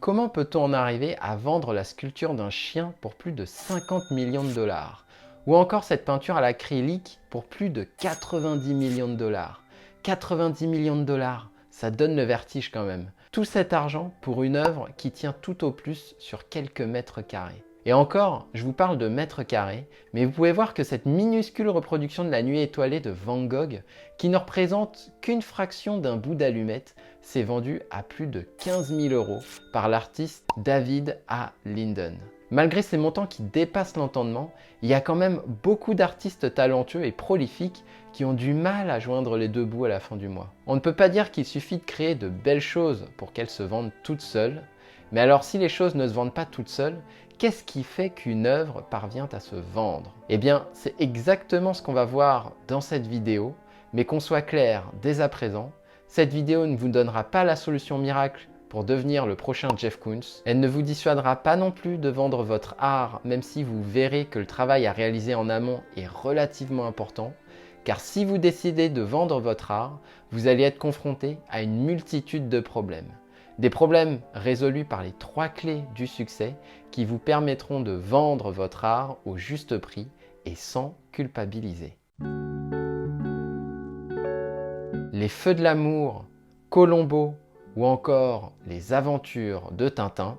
Comment peut-on en arriver à vendre la sculpture d'un chien pour plus de 50 millions de dollars? Ou encore cette peinture à l'acrylique pour plus de 90 millions de dollars? 90 millions de dollars, ça donne le vertige quand même. Tout cet argent pour une œuvre qui tient tout au plus sur quelques mètres carrés. Et encore, je vous parle de mètres carrés, mais vous pouvez voir que cette minuscule reproduction de la nuit étoilée de Van Gogh, qui ne représente qu'une fraction d'un bout d'allumette, s'est vendue à plus de 15 000 € par l'artiste David A. Linden. Malgré ces montants qui dépassent l'entendement, il y a quand même beaucoup d'artistes talentueux et prolifiques qui ont du mal à joindre les deux bouts à la fin du mois. On ne peut pas dire qu'il suffit de créer de belles choses pour qu'elles se vendent toutes seules, mais alors si les choses ne se vendent pas toutes seules, qu'est-ce qui fait qu'une œuvre parvient à se vendre? Eh bien, c'est exactement ce qu'on va voir dans cette vidéo, mais qu'on soit clair dès à présent, cette vidéo ne vous donnera pas la solution miracle pour devenir le prochain Jeff Koons. Elle ne vous dissuadera pas non plus de vendre votre art, même si vous verrez que le travail à réaliser en amont est relativement important, car si vous décidez de vendre votre art, vous allez être confronté à une multitude de problèmes. Des problèmes résolus par les 3 clés du succès qui vous permettront de vendre votre art au juste prix et sans culpabiliser. Les Feux de l'amour, Colombo ou encore Les aventures de Tintin,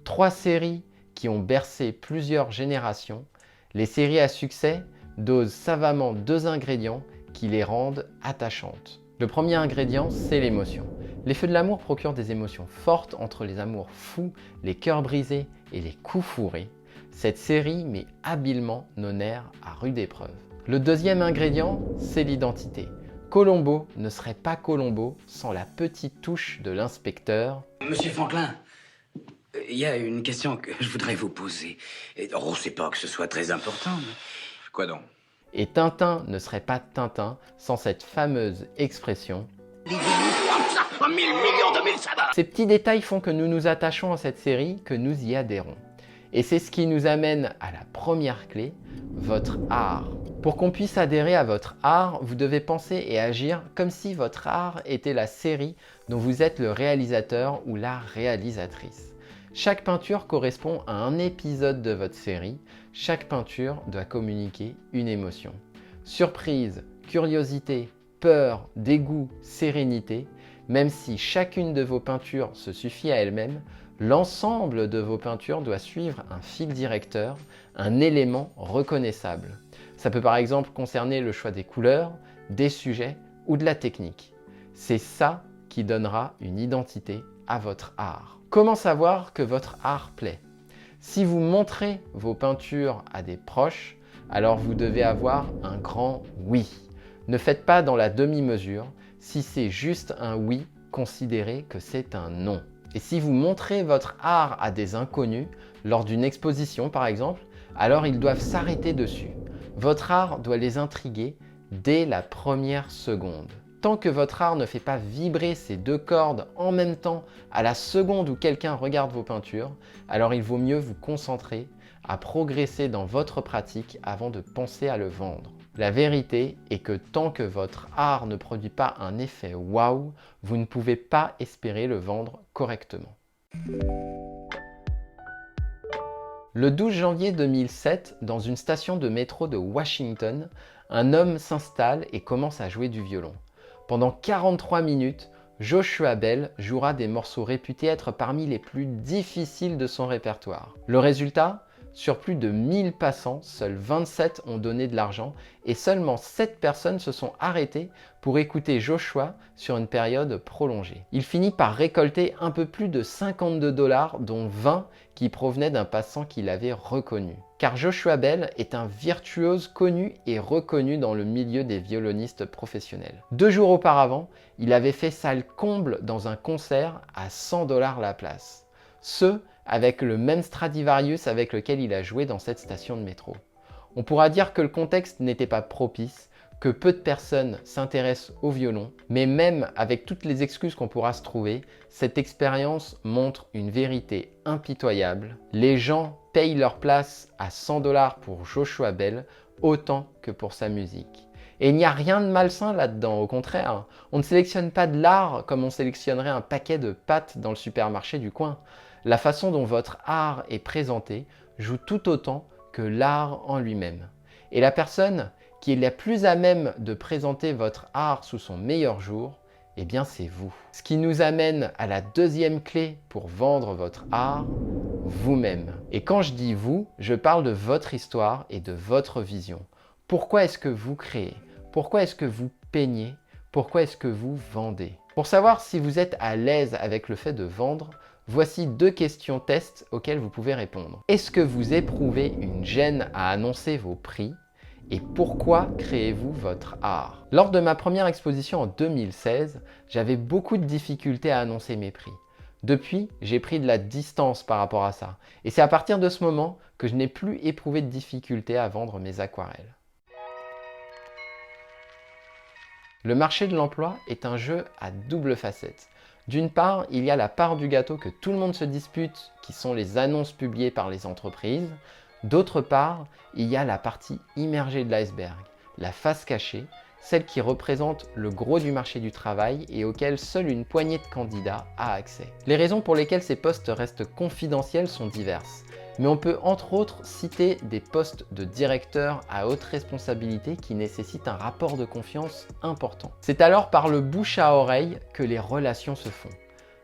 3 séries qui ont bercé plusieurs générations, les séries à succès dosent savamment 2 ingrédients qui les rendent attachantes. Le premier ingrédient, c'est l'émotion. Les Feux de l'amour procurent des émotions fortes entre les amours fous, les cœurs brisés et les coups fourrés. Cette série met habilement nos nerfs à rude épreuve. Le deuxième ingrédient, c'est l'identité. Colombo ne serait pas Colombo sans la petite touche de l'inspecteur. Monsieur Franklin, il y a une question que je voudrais vous poser. Oh, c'est pas que ce soit très important, mais... Quoi donc? Et Tintin ne serait pas Tintin sans cette fameuse expression. Ces petits détails font que nous nous attachons à cette série, que nous y adhérons. Et c'est ce qui nous amène à la première clé, votre art. Pour qu'on puisse adhérer à votre art, vous devez penser et agir comme si votre art était la série dont vous êtes le réalisateur ou la réalisatrice. Chaque peinture correspond à un épisode de votre série. Chaque peinture doit communiquer une émotion. Surprise, curiosité, peur, dégoût, sérénité. Même si chacune de vos peintures se suffit à elle-même, l'ensemble de vos peintures doit suivre un fil directeur, un élément reconnaissable. Ça peut par exemple concerner le choix des couleurs, des sujets ou de la technique. C'est ça qui donnera une identité à votre art. Comment savoir que votre art plaît? Si vous montrez vos peintures à des proches, alors vous devez avoir un grand oui. Ne faites pas dans la demi-mesure. Si c'est juste un oui, considérez que c'est un non. Et si vous montrez votre art à des inconnus, lors d'une exposition par exemple, alors ils doivent s'arrêter dessus. Votre art doit les intriguer dès la première seconde. Tant que votre art ne fait pas vibrer ces 2 cordes en même temps à la seconde où quelqu'un regarde vos peintures, alors il vaut mieux vous concentrer à progresser dans votre pratique avant de penser à le vendre. La vérité est que tant que votre art ne produit pas un effet waouh, vous ne pouvez pas espérer le vendre correctement. Le 12 janvier 2007, dans une station de métro de Washington, un homme s'installe et commence à jouer du violon. Pendant 43 minutes, Joshua Bell jouera des morceaux réputés être parmi les plus difficiles de son répertoire. Le résultat ? Sur plus de 1000 passants, seuls 27 ont donné de l'argent et seulement 7 personnes se sont arrêtées pour écouter Joshua sur une période prolongée. Il finit par récolter un peu plus de 52 $, dont 20 qui provenaient d'un passant qu'il avait reconnu. Car Joshua Bell est un virtuose connu et reconnu dans le milieu des violonistes professionnels. 2 jours auparavant, il avait fait salle comble dans un concert à 100 $ la place. Ce, avec le même Stradivarius avec lequel il a joué dans cette station de métro. On pourra dire que le contexte n'était pas propice, que peu de personnes s'intéressent au violon, mais même avec toutes les excuses qu'on pourra se trouver, cette expérience montre une vérité impitoyable. Les gens payent leur place à 100 $ pour Joshua Bell autant que pour sa musique. Et il n'y a rien de malsain là-dedans, au contraire. On ne sélectionne pas de l'art comme on sélectionnerait un paquet de pâtes dans le supermarché du coin. La façon dont votre art est présenté joue tout autant que l'art en lui-même. Et la personne qui est la plus à même de présenter votre art sous son meilleur jour, eh bien c'est vous. Ce qui nous amène à la deuxième clé pour vendre votre art, vous-même. Et quand je dis vous, je parle de votre histoire et de votre vision. Pourquoi est-ce que vous créez? Pourquoi est-ce que vous peignez? Pourquoi est-ce que vous vendez? Pour savoir si vous êtes à l'aise avec le fait de vendre, voici 2 questions test auxquelles vous pouvez répondre. Est-ce que vous éprouvez une gêne à annoncer vos prix? Et pourquoi créez-vous votre art? Lors de ma première exposition en 2016, j'avais beaucoup de difficultés à annoncer mes prix. Depuis, j'ai pris de la distance par rapport à ça. Et c'est à partir de ce moment que je n'ai plus éprouvé de difficultés à vendre mes aquarelles. Le marché de l'emploi est un jeu à double facette. D'une part, il y a la part du gâteau que tout le monde se dispute, qui sont les annonces publiées par les entreprises. D'autre part, il y a la partie immergée de l'iceberg, la face cachée, celle qui représente le gros du marché du travail et auquel seule une poignée de candidats a accès. Les raisons pour lesquelles ces postes restent confidentiels sont diverses, mais on peut entre autres citer des postes de directeur à haute responsabilité qui nécessitent un rapport de confiance important. C'est alors par le bouche à oreille que les relations se font.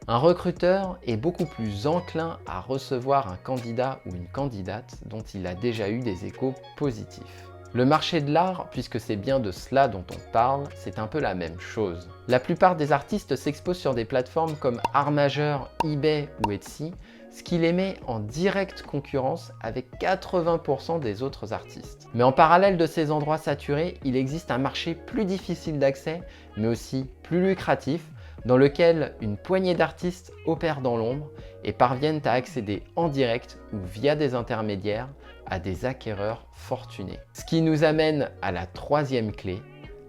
Un recruteur est beaucoup plus enclin à recevoir un candidat ou une candidate dont il a déjà eu des échos positifs. Le marché de l'art, puisque c'est bien de cela dont on parle, c'est un peu la même chose. La plupart des artistes s'exposent sur des plateformes comme Artmajor, eBay ou Etsy, ce qui les met en directe concurrence avec 80% des autres artistes. Mais en parallèle de ces endroits saturés, il existe un marché plus difficile d'accès, mais aussi plus lucratif, dans lequel une poignée d'artistes opèrent dans l'ombre et parviennent à accéder en direct ou via des intermédiaires à des acquéreurs fortunés. Ce qui nous amène à la troisième clé,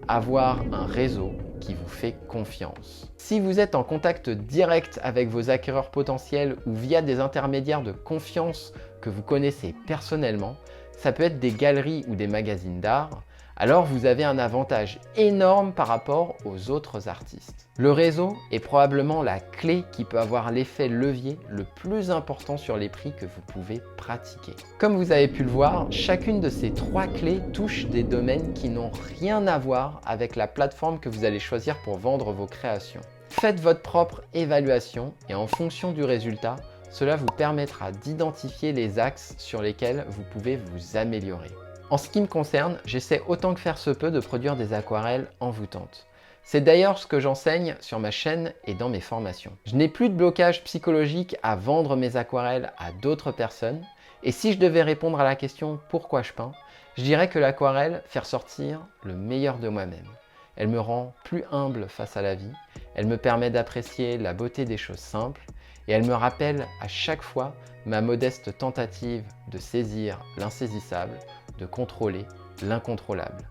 avoir un réseau qui vous fait confiance. Si vous êtes en contact direct avec vos acquéreurs potentiels ou via des intermédiaires de confiance que vous connaissez personnellement, ça peut être des galeries ou des magazines d'art, alors vous avez un avantage énorme par rapport aux autres artistes. Le réseau est probablement la clé qui peut avoir l'effet levier le plus important sur les prix que vous pouvez pratiquer. Comme vous avez pu le voir, chacune de ces 3 clés touche des domaines qui n'ont rien à voir avec la plateforme que vous allez choisir pour vendre vos créations. Faites votre propre évaluation et en fonction du résultat, cela vous permettra d'identifier les axes sur lesquels vous pouvez vous améliorer. En ce qui me concerne, j'essaie autant que faire se peut de produire des aquarelles envoûtantes. C'est d'ailleurs ce que j'enseigne sur ma chaîne et dans mes formations. Je n'ai plus de blocage psychologique à vendre mes aquarelles à d'autres personnes. Et si je devais répondre à la question « Pourquoi je peins ?», je dirais que l'aquarelle fait ressortir le meilleur de moi-même. Elle me rend plus humble face à la vie, elle me permet d'apprécier la beauté des choses simples et elle me rappelle à chaque fois ma modeste tentative de saisir l'insaisissable, de contrôler l'incontrôlable.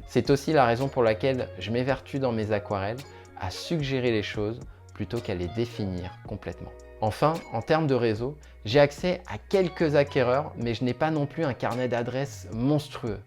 C'est aussi la raison pour laquelle je m'évertue dans mes aquarelles à suggérer les choses plutôt qu'à les définir complètement. Enfin, en termes de réseau, j'ai accès à quelques acquéreurs, mais je n'ai pas non plus un carnet d'adresses monstrueux.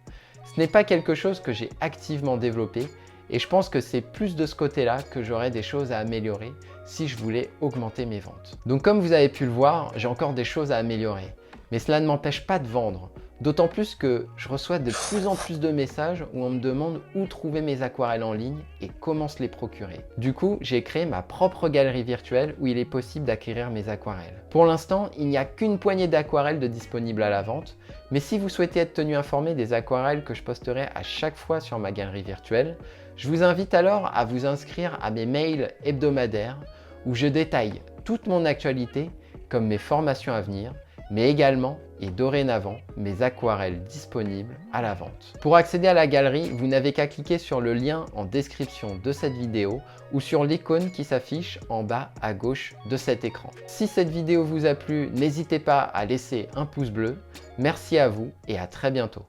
Ce n'est pas quelque chose que j'ai activement développé et je pense que c'est plus de ce côté-là que j'aurais des choses à améliorer si je voulais augmenter mes ventes. Donc comme vous avez pu le voir, j'ai encore des choses à améliorer, mais cela ne m'empêche pas de vendre. D'autant plus que je reçois de plus en plus de messages où on me demande où trouver mes aquarelles en ligne et comment se les procurer. Du coup, j'ai créé ma propre galerie virtuelle où il est possible d'acquérir mes aquarelles. Pour l'instant, il n'y a qu'une poignée d'aquarelles de disponibles à la vente, mais si vous souhaitez être tenu informé des aquarelles que je posterai à chaque fois sur ma galerie virtuelle, je vous invite alors à vous inscrire à mes mails hebdomadaires où je détaille toute mon actualité comme mes formations à venir, mais également et dorénavant mes aquarelles disponibles à la vente. Pour accéder à la galerie, vous n'avez qu'à cliquer sur le lien en description de cette vidéo ou sur l'icône qui s'affiche en bas à gauche de cet écran. Si cette vidéo vous a plu, n'hésitez pas à laisser un pouce bleu. Merci à vous et à très bientôt.